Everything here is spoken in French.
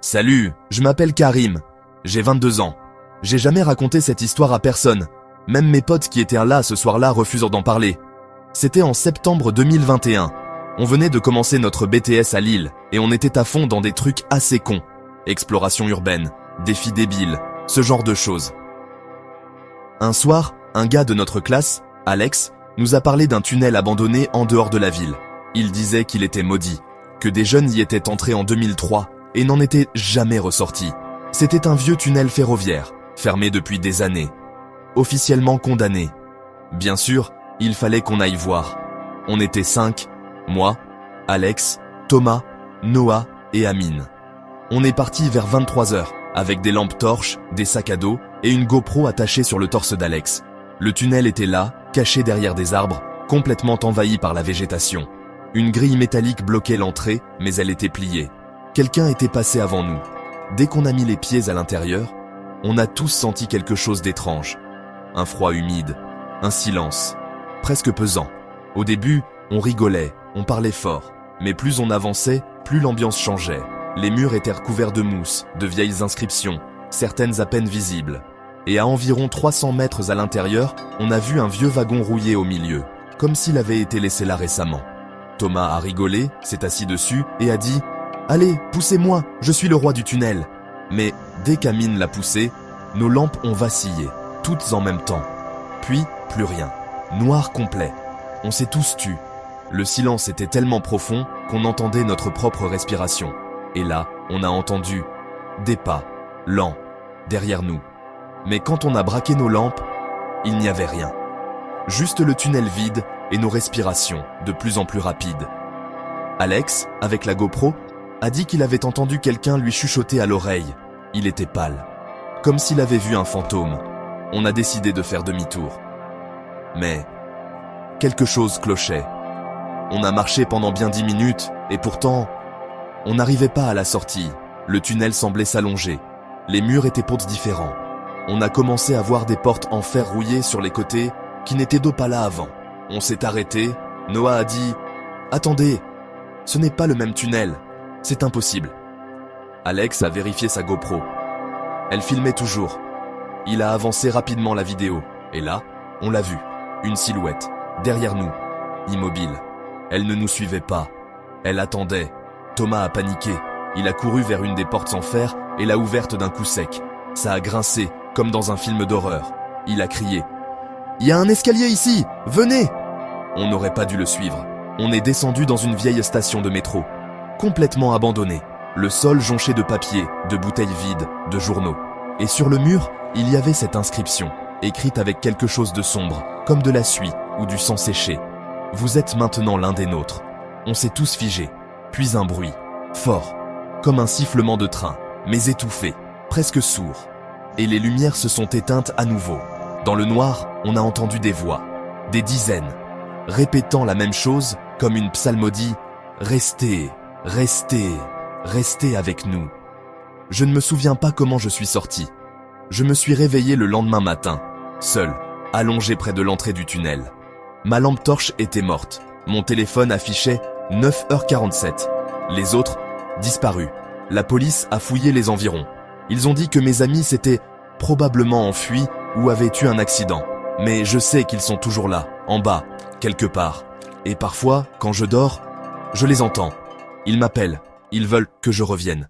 Salut, je m'appelle Karim. J'ai 22 ans. J'ai jamais raconté cette histoire à personne. Même mes potes qui étaient là ce soir-là refusent d'en parler. C'était en septembre 2021. On venait de commencer notre BTS à Lille et on était à fond dans des trucs assez cons. Exploration urbaine, défis débiles, ce genre de choses. Un soir, un gars de notre classe, Alex, nous a parlé d'un tunnel abandonné en dehors de la ville. Il disait qu'il était maudit, que des jeunes y étaient entrés en 2003 et n'en étaient jamais ressortis. C'était un vieux tunnel ferroviaire, fermé depuis des années. Officiellement condamné. Bien sûr, il fallait qu'on aille voir. On était 5, moi, Alex, Thomas, Noah et Amine. On est parti vers 23h, avec des lampes torches, des sacs à dos et une GoPro attachée sur le torse d'Alex. Le tunnel était là, caché derrière des arbres, complètement envahi par la végétation. Une grille métallique bloquait l'entrée, mais elle était pliée. Quelqu'un était passé avant nous. Dès qu'on a mis les pieds à l'intérieur, on a tous senti quelque chose d'étrange. Un froid humide, un silence, presque pesant. Au début, on rigolait, on parlait fort. Mais plus on avançait, plus l'ambiance changeait. Les murs étaient recouverts de mousse, de vieilles inscriptions, certaines à peine visibles. Et à environ 300 mètres à l'intérieur, on a vu un vieux wagon rouillé au milieu, comme s'il avait été laissé là récemment. Thomas a rigolé, s'est assis dessus et a dit « Allez, poussez-moi, je suis le roi du tunnel ». Mais dès qu'Amine l'a poussé, nos lampes ont vacillé, toutes en même temps. Puis, plus rien. Noir complet. On s'est tous tus. Le silence était tellement profond qu'on entendait notre propre respiration. Et là, on a entendu des pas, lents, derrière nous. Mais quand on a braqué nos lampes, il n'y avait rien. Juste le tunnel vide et nos respirations, de plus en plus rapides. Alex, avec la GoPro, a dit qu'il avait entendu quelqu'un lui chuchoter à l'oreille. Il était pâle, comme s'il avait vu un fantôme. On a décidé de faire demi-tour. Mais quelque chose clochait. On a marché pendant bien 10 minutes et pourtant, on n'arrivait pas à la sortie. Le tunnel semblait s'allonger. Les murs étaient pour différents. On a commencé à voir des portes en fer rouillé sur les côtés qui n'étaient pas là avant. On s'est arrêté. Noah a dit « Attendez, ce n'est pas le même tunnel. C'est impossible. » Alex a vérifié sa GoPro. Elle filmait toujours. Il a avancé rapidement la vidéo. Et là, on l'a vue. Une silhouette, derrière nous, immobile. Elle ne nous suivait pas. Elle attendait. Thomas a paniqué. Il a couru vers une des portes en fer et l'a ouverte d'un coup sec. Ça a grincé, comme dans un film d'horreur. Il a crié « Il y a un escalier ici, venez !» On n'aurait pas dû le suivre. On est descendu dans une vieille station de métro, complètement abandonnée. Le sol jonché de papier, de bouteilles vides, de journaux. Et sur le mur, il y avait cette inscription, écrite avec quelque chose de sombre, comme de la suie ou du sang séché. « Vous êtes maintenant l'un des nôtres. » On s'est tous figés. Puis un bruit, fort, comme un sifflement de train, mais étouffé, presque sourd. Et les lumières se sont éteintes à nouveau. Dans le noir, on a entendu des voix, des dizaines, répétant la même chose comme une psalmodie « Restez, restez, restez avec nous ». Je ne me souviens pas comment je suis sorti. Je me suis réveillé le lendemain matin, seul, allongé près de l'entrée du tunnel. Ma lampe torche était morte. Mon téléphone affichait 9h47. Les autres, disparus. La police a fouillé les environs. Ils ont dit que mes amis s'étaient probablement enfuis ou avaient eu un accident. Mais je sais qu'ils sont toujours là, en bas, quelque part. Et parfois, quand je dors, je les entends. Ils m'appellent. Ils veulent que je revienne.